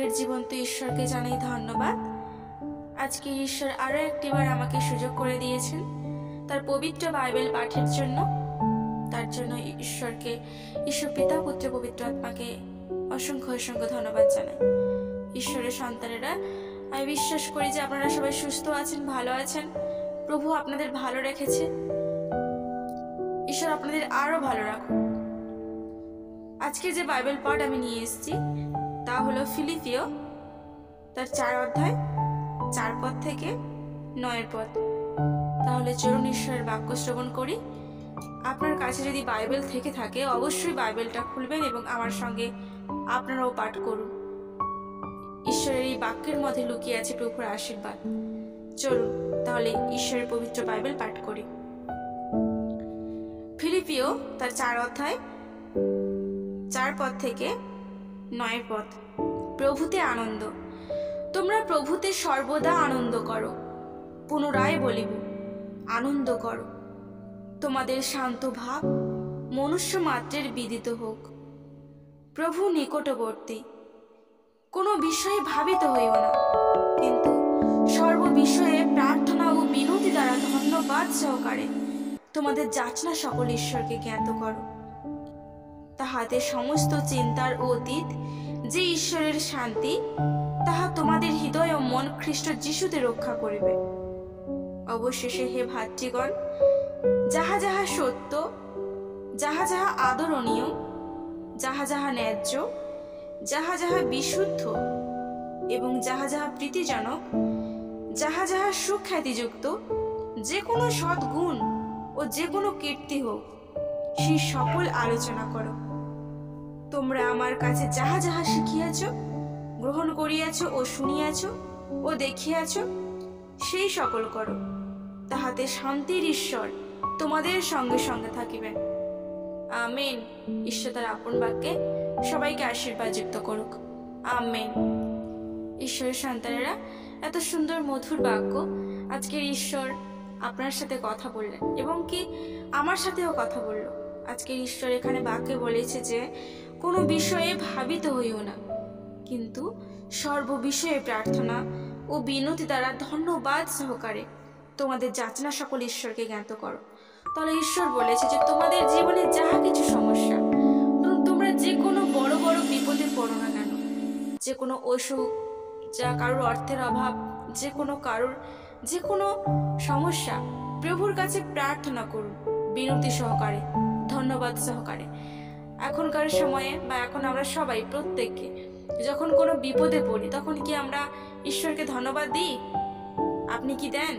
আজকের জীবন্ত ঈশ্বরকে জানাই ধন্যবাদ। আজকে ঈশ্বর আরও একটিবার আমাকে সুযোগ করে দিয়েছেন তার পবিত্র বাইবেল পাঠের জন্য। তার জন্য ঈশ্বরকে, ঈশ্বর পিতা, পুত্র, পবিত্র আত্মাকে অসংখ্য অসংখ্য ধন্যবাদ জানাই। ঈশ্বরের সন্তানেরা, আমি বিশ্বাস করি যে আপনারা সবাই সুস্থ আছেন, ভালো আছেন। প্রভু আপনাদের ভালো রেখেছে। ঈশ্বর আপনাদের আরো ভালো রাখুন। আজকে যে বাইবেল পাঠ আমি নিয়ে এসেছি তা হলো ফিলিপিও তার 4 অধ্যায় 4 পদ থেকে 9 পদ। তাহলে চলুন ঈশ্বরের বাক্য শ্রবণ করি। আপনার কাছে যদি বাইবেল থেকে থাকে অবশ্যই বাইবেলটা খুলবেন এবং আমার সঙ্গে আপনারাও পাঠ করুন। ঈশ্বরের এই বাক্যের মধ্যে লুকিয়ে আছে প্রভুর আশীর্বাদ। চলুন তাহলে ঈশ্বরের পবিত্র বাইবেল পাঠ করি। ফিলিপিও তার 4 অধ্যায় 4 পদ থেকে 9 পদ। প্রভুতে আনন্দ। তোমরা প্রভুতে সর্বদা আনন্দ করো। পুনরায় বলিব, আনন্দ করো। তোমাদের শান্ত ভাব মনুষ্য মাত্রের বিদিত হোক। প্রভু নিকটবর্তী। কোনো বিষয়ে ভাবিত হইও না, কিন্তু সর্ব বিষয়ে প্রার্থনা ও বিনতি দ্বারা ধন্যবাদ সহকারে তোমাদের যাচনা সকল ঈশ্বরকে জ্ঞাত করো। তাহাতে সমস্ত চিন্তার অতীত যে ঈশ্বরের শান্তি, তাহা তোমাদের হৃদয় ও মন খ্রিস্ট যিশুতে রক্ষা করিবে। অবশেষে হে ভাতৃগণ, যাহা যাহা সত্য, যাহা যাহা আদরণীয়, যাহা যাহা ন্যায্য, যাহা যাহা বিশুদ্ধ এবং যাহা যাহা প্রীতিজনক, যাহা যাহা সুখ্যাতিযুক্ত, যে কোনো সদ্গুণ ও যে কোনো কীর্তি হোক, সেই সকল আলোচনা করো। তোমরা আমার কাছে যাহা যাহা শিখিয়াছ, গ্রহণ করিয়াছ ও শুনিয়াছ ও দেখিয়াছ, সেই সকল করো। তাহাতে শান্তির ঈশ্বর তোমাদের সঙ্গে সঙ্গে থাকিবেন। আমেন। ঈশ্বর তার আপন বাক্যে সবাইকে আশীর্বাদ যুক্ত করুক। আমেন। ঈশ্বরের সন্তানেরা, এত সুন্দর মধুর বাক্য আজকের ঈশ্বর আপনার সাথে কথা বললেন এবং কি আমার সাথেও কথা বলল। আজকের ঈশ্বর এখানে বাক্যে বলেছে যে কোনো বিষয়ে ভাবিত হইও না, কিন্তু সর্ব বিষয়ে প্রার্থনা ও বিনতি দ্বারা ধন্যবাদ সহকারে তোমাদের যাচনা সকল ঈশ্বরকে জ্ঞাত করো। তাহলে ঈশ্বর বলেছে যে তোমাদের জীবনে যাহা কিছু সমস্যা, তোমরা যে কোনো বড় বড় বিপদে পড়ো না কেন, যে কোনো অসুখ, যা কারোর অর্থের অভাব, যে কোনো সমস্যা, প্রভুর কাছে প্রার্থনা করুন বিনতি সহকারে, ধন্যবাদ সহকারে। এখনকার সময়ে বা এখন আমরা সবাই প্রত্যেককে যখন কোনো বিপদে পড়ি তখন কি আমরা ঈশ্বরকে ধন্যবাদ দিই? আপনি কি দেন?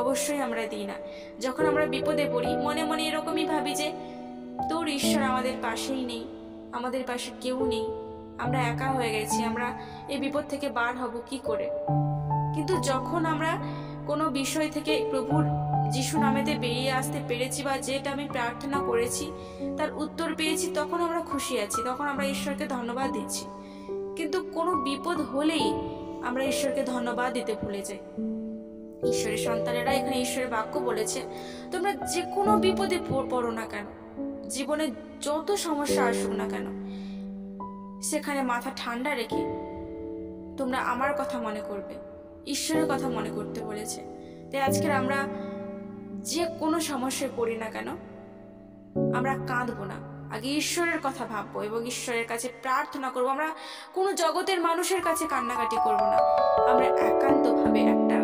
অবশ্যই আমরা দিই না। যখন আমরা বিপদে পড়ি মনে মনে এরকমই ভাবি যে তোর ঈশ্বর আমাদের পাশেই নেই, আমাদের পাশে কেউ নেই, আমরা একা হয়ে গেছি, আমরা এই বিপদ থেকে বার হব কি করে। কিন্তু যখন আমরা কোনো বিষয় থেকে প্রভুর যিশু নামেতে বেরিয়ে আসতে পেরেছি বা যেটা আমি প্রার্থনা করেছি তার উত্তর পেয়েছি, তখন আমরা খুশি আছি, তখন আমরা ঈশ্বরকে ধন্যবাদ দিচ্ছি। কিন্তু কোনো বিপদ হলেই আমরা ঈশ্বরকে ধন্যবাদ দিতে ভুলে যাই। ঈশ্বরের সন্তানেরা, এখানে ঈশ্বরের বাক্য বলেছে তোমরা যে কোনো বিপদে পড়ো না কেন, জীবনে যত সমস্যা আসুক না কেন, সেখানে মাথা ঠান্ডা রেখে তোমরা আমার কথা মনে করবে, ঈশ্বরের কথা মনে করতে বলেছে। তাই আজকের আমরা যে কোনো সমস্যায় পড়ি না কেন, আমরা কাঁদবো না, আগে ঈশ্বরের কথা ভাববো এবং ঈশ্বরের কাছে প্রার্থনা করবো। আমরা কোনো জগতের মানুষের কাছে কান্নাকাটি করব না, আমরা একান্তভাবে একটা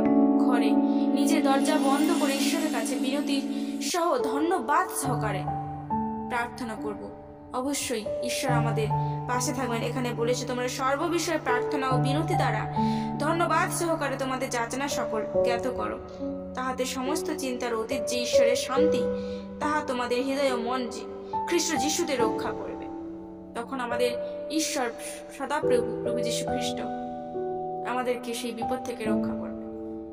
ঘরে নিজের দরজা বন্ধ করে ঈশ্বরের কাছে বিনতি সহ ধন্যবাদ সহকারে প্রার্থনা করব। অবশ্যই ঈশ্বর আমাদের পাশে থাকবেন। এখানে বলেছে তোমরা সর্ববিষয়ে প্রার্থনা ও বিনতি দ্বারা ধন্যবাদ সহকারে তোমাদের যাচনা সকল জ্ঞাত করো। তাহাতে সমস্ত চিন্তার অতীত যে ঈশ্বরের শান্তি, তাহা তোমাদের হৃদয় ও মন খ্রিস্ট যিশুতে রক্ষা করবে। তখন আমাদের ঈশ্বর সদা প্রভু যীশু খ্রিস্ট আমাদেরকে সেই বিপদ থেকে রক্ষা করবে।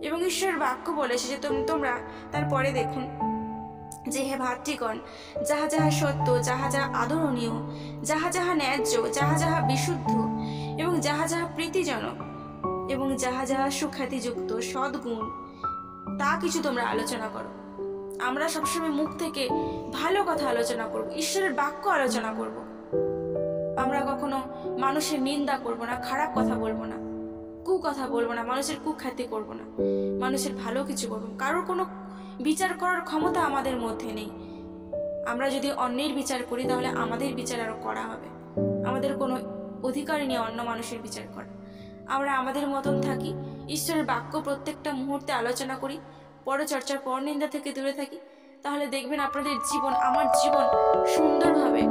এবং ঈশ্বরের বাক্য বলেছে যে তোমরা তারপরে দেখুন যে হে ভাতৃগণ, যাহা যাহা সত্য, যাহা যাহা আদরণীয়, যাহা যাহা ন্যায্য, যাহা যাহা বিশুদ্ধ এবং যাহা যাহা প্রীতিজনক এবং যাহা যাহা সুখ্যাতিযুক্ত সদ্গুণ, তা কিছু তোমরা আলোচনা করো। আমরা সবসময় মুখ থেকে ভালো কথা আলোচনা করব, ঈশ্বরের বাক্য আলোচনা করব। আমরা কখনো মানুষের নিন্দা করব না, খারাপ কথা বলবো না, কুকথা বলবো না, মানুষের কুখ্যাতি করব না, মানুষের ভালো কিছু করবো। কারোর কোনো বিচার করার ক্ষমতা আমাদের মধ্যে নেই। আমরা যদি অন্যের বিচার করি তাহলে আমাদের বিচার আরো করা হবে। আমাদের কোনো অধিকার নেই অন্য মানুষের বিচার করা। আমরা আমাদের মতন থাকি, ঈশ্বরের বাক্য প্রত্যেকটা মুহূর্তে আলোচনা করি, পরচর্চা পরনিন্দা থেকে দূরে থাকি, তাহলে দেখবেন আপনাদের জীবন, আমার জীবন সুন্দরভাবে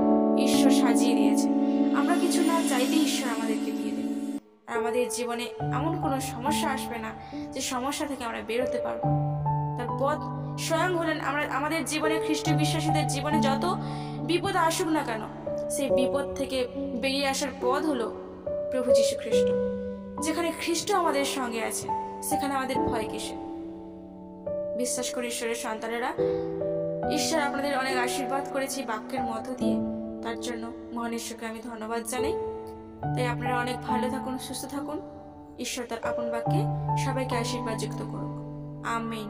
ঈশ্বর সাজিয়ে দিয়েছে। আমরা কিছু না চাইতে ঈশ্বর আমাদেরকে দিয়ে দেবে। আর আমাদের জীবনে এমন কোনো সমস্যা আসবে না যে সমস্যা থেকে আমরা বেরোতে পারবো। তার পথ স্বয়ং হলেন আমাদের জীবনে, খ্রিস্ট বিশ্বাসীদের জীবনে যত বিপদ আসুক না কেন, সেই বিপদ থেকে বেরিয়ে আসার পথ হলো প্রভু যীশু খ্রিস্ট। যেখানে খ্রিস্ট আমাদের সঙ্গে আছে সেখানে আমাদের ভয় কিসের? বিশ্বাস করি ঈশ্বরের সন্তানেরা, ঈশ্বর আপনাদের অনেক আশীর্বাদ করেছে বাক্যের মধ্য দিয়ে। তার জন্য মহান ঈশ্বরকে আমি ধন্যবাদ জানাই। তাই আপনারা অনেক ভালো থাকুন, সুস্থ থাকুন। ঈশ্বর তার আপন বাক্যে সবাইকে আশীর্বাদ যুক্ত করুক। আমিন।